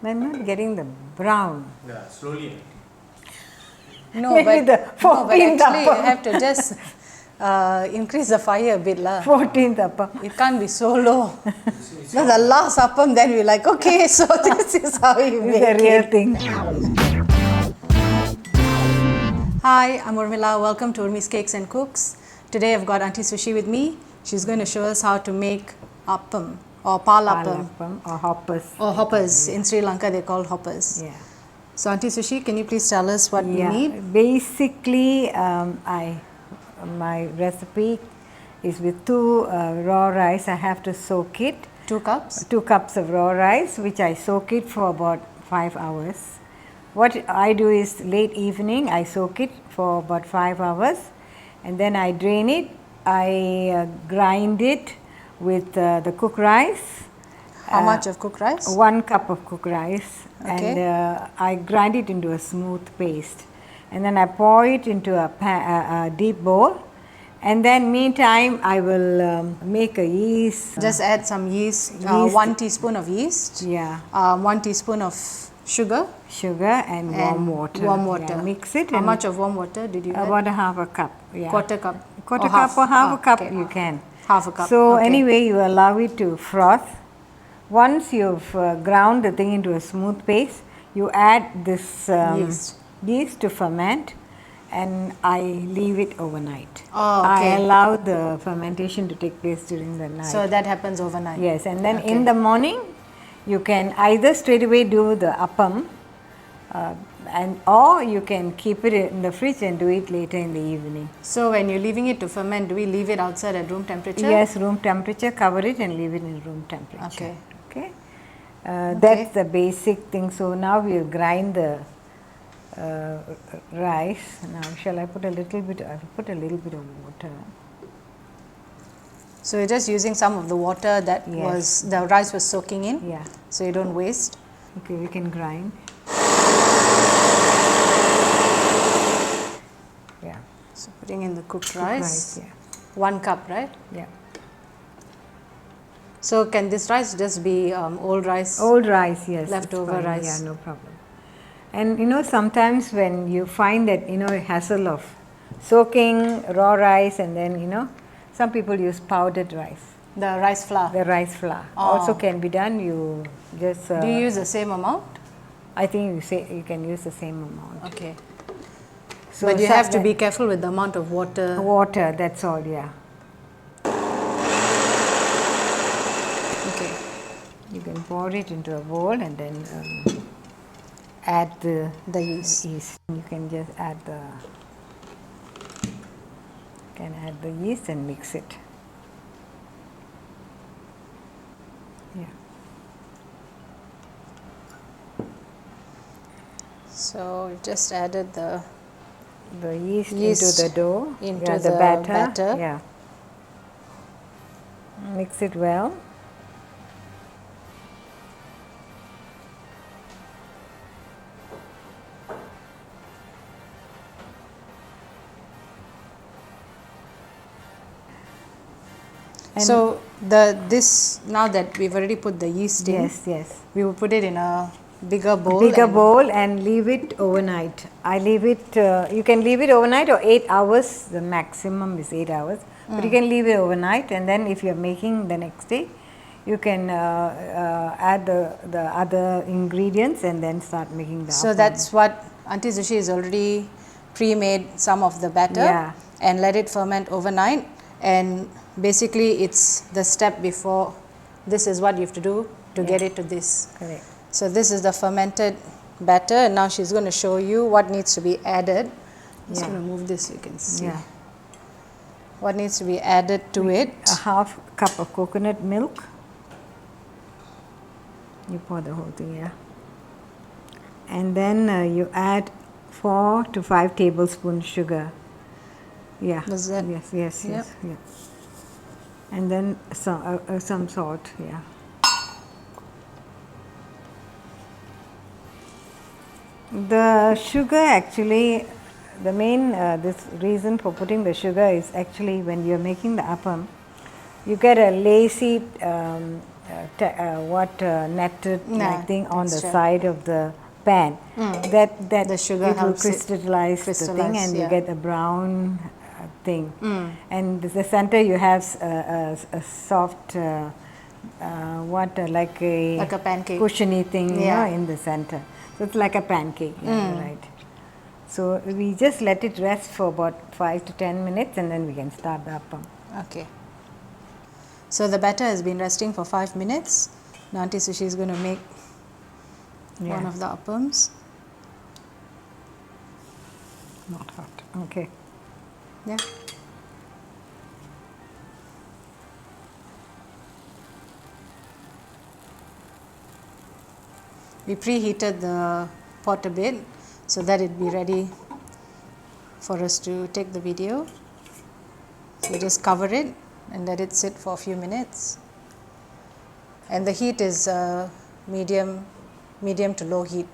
I'm not getting the brown. Yeah, slowly. No, Maybe the no, 14th actually you appam. have to just increase the fire a bit lah. 14th appam. It can't be so low. No, the last appam, then we're like, okay, so this is how you It's make the real it. thing. Hi, I'm Urmila. Welcome to Urmi's Cakes and Cooks. Today I've got Auntie Sushi with me. She's going to show us how to make appam or Paal Paal Appam. appam or hoppers. Or hoppers. In Sri Lanka they're called hoppers. Yeah. So Auntie Sushi, can you please tell us what we need? Basically, my recipe is with 2 raw rice. I have to soak it. 2 cups? 2 cups of raw rice, which I soak it for about 5 hours. What I do is late evening, I soak it for about 5 hours, and then I drain it. I grind it with the cooked rice. How much of cooked rice? 1 cup of cooked rice, Okay. and I grind it into a smooth paste, and then I pour it into a deep bowl, and then meantime I will make a yeast. Just add some yeast, Yeast. 1 teaspoon of yeast, Yeah, 1 teaspoon of sugar, sugar and warm water. Warm water. Yeah, mix it. How and much of warm water did you add? About a half a cup. Yeah. Quarter cup. Quarter or cup or half a cup okay. you can. Half a cup. So okay. anyway, you allow it to froth. Once you've ground the thing into a smooth paste, you add this yeast to ferment, and I leave it overnight. Oh, okay. I allow the fermentation to take place during the night. So that happens overnight. Yes, and then in the morning, you can either straight away do the appam, or you can keep it in the fridge and do it later in the evening. So when you're leaving it to ferment, do we leave it outside at room temperature? Yes, room temperature, cover it and leave it in room temperature. Okay. Okay. That's the basic thing. So now we'll grind the rice. Now shall I put a little bit? I will put a little bit of water. So you're just using some of the water that the rice was soaking in. Yeah. So you don't waste. Okay, we can grind. Yeah. So putting in the cooked Cooked rice. yeah. 1 cup, right? Yeah. So can this rice just be old rice? Old rice, yes. Leftover it's fine. rice. Yeah, no problem. And sometimes when you find that hassle of soaking raw rice, and then some people use powdered rice. The rice flour. The rice flour also can be done. You just Do you use the same amount? I think you can use the same amount. Okay. So But you have to be careful with the amount of water. Water, that's all. Yeah. Okay. You can pour it into a bowl and then add the yeast. You can just add the yeast and mix it. Yeah. So you just added the yeast Yeast into the dough, into the the batter. Yeah. Mix it well. So now that we've already put the yeast in, Yes. we will put it in a bigger bowl. Bowl and leave it overnight. I leave it. You can leave it overnight or 8 hours. The maximum is 8 hours, but you can leave it overnight. And then if you are making the next day, you can add the other ingredients and then start making the. So appam. that's what Auntie Sushi has already pre-made some of the batter and let it ferment overnight. And basically, it's the step before. This is what you have to do to get it to this. Correct. So this is the fermented batter, and now she's going to show you what needs to be added. I'm just going to move this so you can see. Yeah. What needs to be added to it. A half cup of coconut milk. You pour the whole thing, yeah. And then you add 4 to 5 tablespoons sugar. Yeah. Does that? Yes. Yeah. And then some salt, yeah. The sugar actually, the main this reason for putting the sugar is actually when you're making the appam, you get a lacy netted like thing on the texture. side of the pan. That The sugar it will helps it crystallize the thing, crystallize, and you yeah. get a brown thing. And the center you have a soft like a pancake. cushiony thing, you Yeah. know, in the center. So it's like a pancake. Yeah, you're right. So we just let it rest for about 5 to 10 minutes, and then we can start the appam. Okay. So the batter has been resting for 5 minutes. Now Auntie Sushi is going to make one of the appams. Not hot. Okay. Yeah. We preheated the pot a bit so that it'd be ready for us to take the video. So just cover it and let it sit for a few minutes. And the heat is medium to low heat.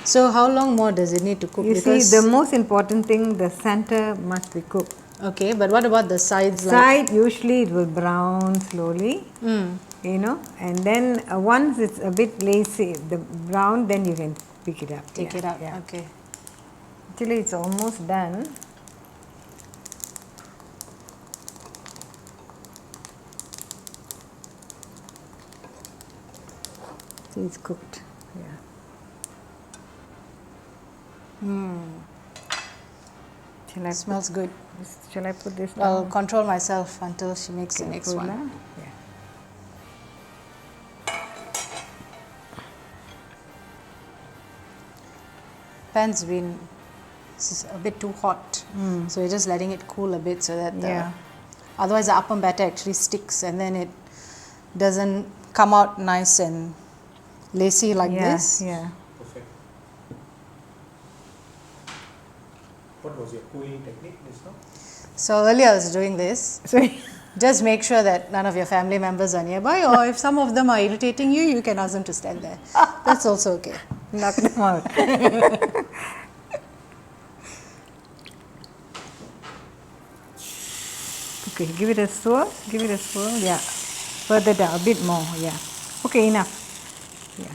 So how long more does it need to cook? You see, the most important thing, the center must be cooked. Okay, but what about the sides? Side, usually it will brown slowly, you know, and then once it's a bit lacy, the brown, then you can pick it up. Take it out, Yeah. okay. Actually, it's almost done. See, it's cooked. Yeah. Smells good. Shall I put this I'll down? control myself until she makes the next one. Now? Yeah. Pan's been a bit too hot, so we're just letting it cool a bit so that otherwise the appam batter actually sticks and then it doesn't come out nice and lacy like this. Yeah. Perfect. What was your cooling technique just now? So earlier I was doing this. So Just make sure that none of your family members are nearby, or if some of them are irritating you, you can ask them to stand there. That's also okay. knock them out. Okay, give it a swirl. Give it a swirl. Yeah. Further down, a bit more. Yeah. Okay, enough. Yeah.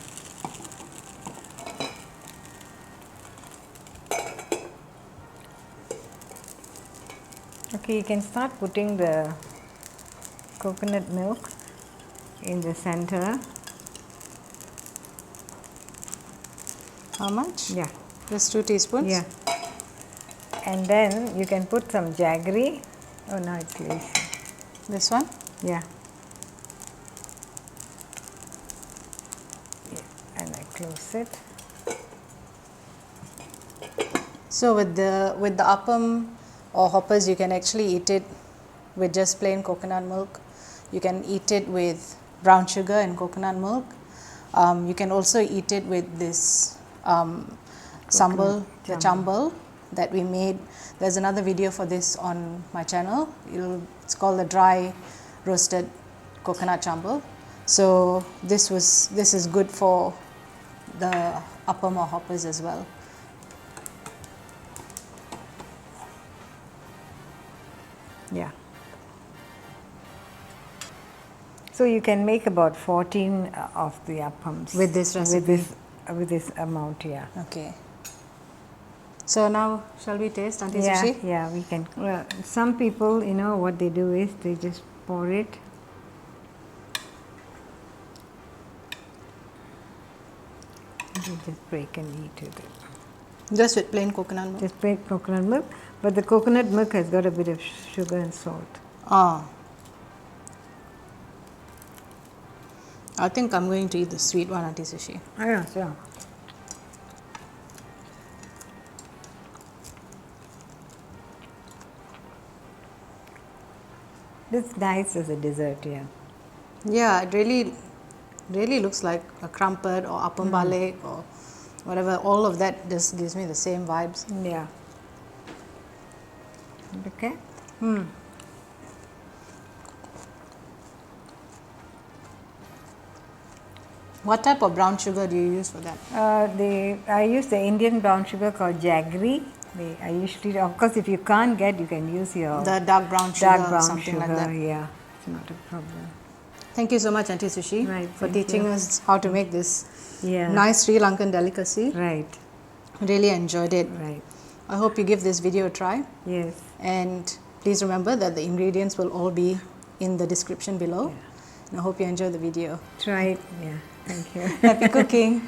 Okay, you can start putting the coconut milk in the center. How much? Yeah. Just 2 teaspoons? Yeah. And then you can put some jaggery. Oh, no, it's lacy. This one? Yeah. And I close it. So with the appam or hoppers, you can actually eat it with just plain coconut milk. You can eat it with brown sugar and coconut milk. You can also eat it with this sambol, the chambal that we made. There's another video for this on my channel. It's called the dry roasted coconut chambal. So this is good for the appam or hoppers as well. Yeah. So you can make about 14 of the appams With this recipe? With this amount, yeah. Okay. So now, shall we taste, Auntie Yeah, Sushi? yeah, we can. Some people, you know, what they do is they just pour it. They just break and eat it. Just with plain coconut milk? Just plain coconut milk, but the coconut milk has got a bit of sugar and salt. Ah. I think I'm going to eat the sweet one, Auntie Sushi. Oh, yeah, sure. This is nice as a dessert, yeah. Yeah, it really looks like a crumpet or appam batter or whatever. All of that just gives me the same vibes. Yeah. Okay. What type of brown sugar do you use for that? I use the Indian brown sugar called jaggery. I usually, of course, if you can't get, you can use your The dark brown sugar dark or brown something sugar. like that. Yeah, it's not a problem. Thank you so much, Auntie Sushi, Right, for thank teaching you. us how to make this Yeah. nice Sri Lankan delicacy. Right. Really enjoyed it. Right. I hope you give this video a try. Yes. And please remember that the ingredients will all be in the description below. Yeah. And I hope you enjoy the video. Try it. Yeah. Thank you. Happy cooking!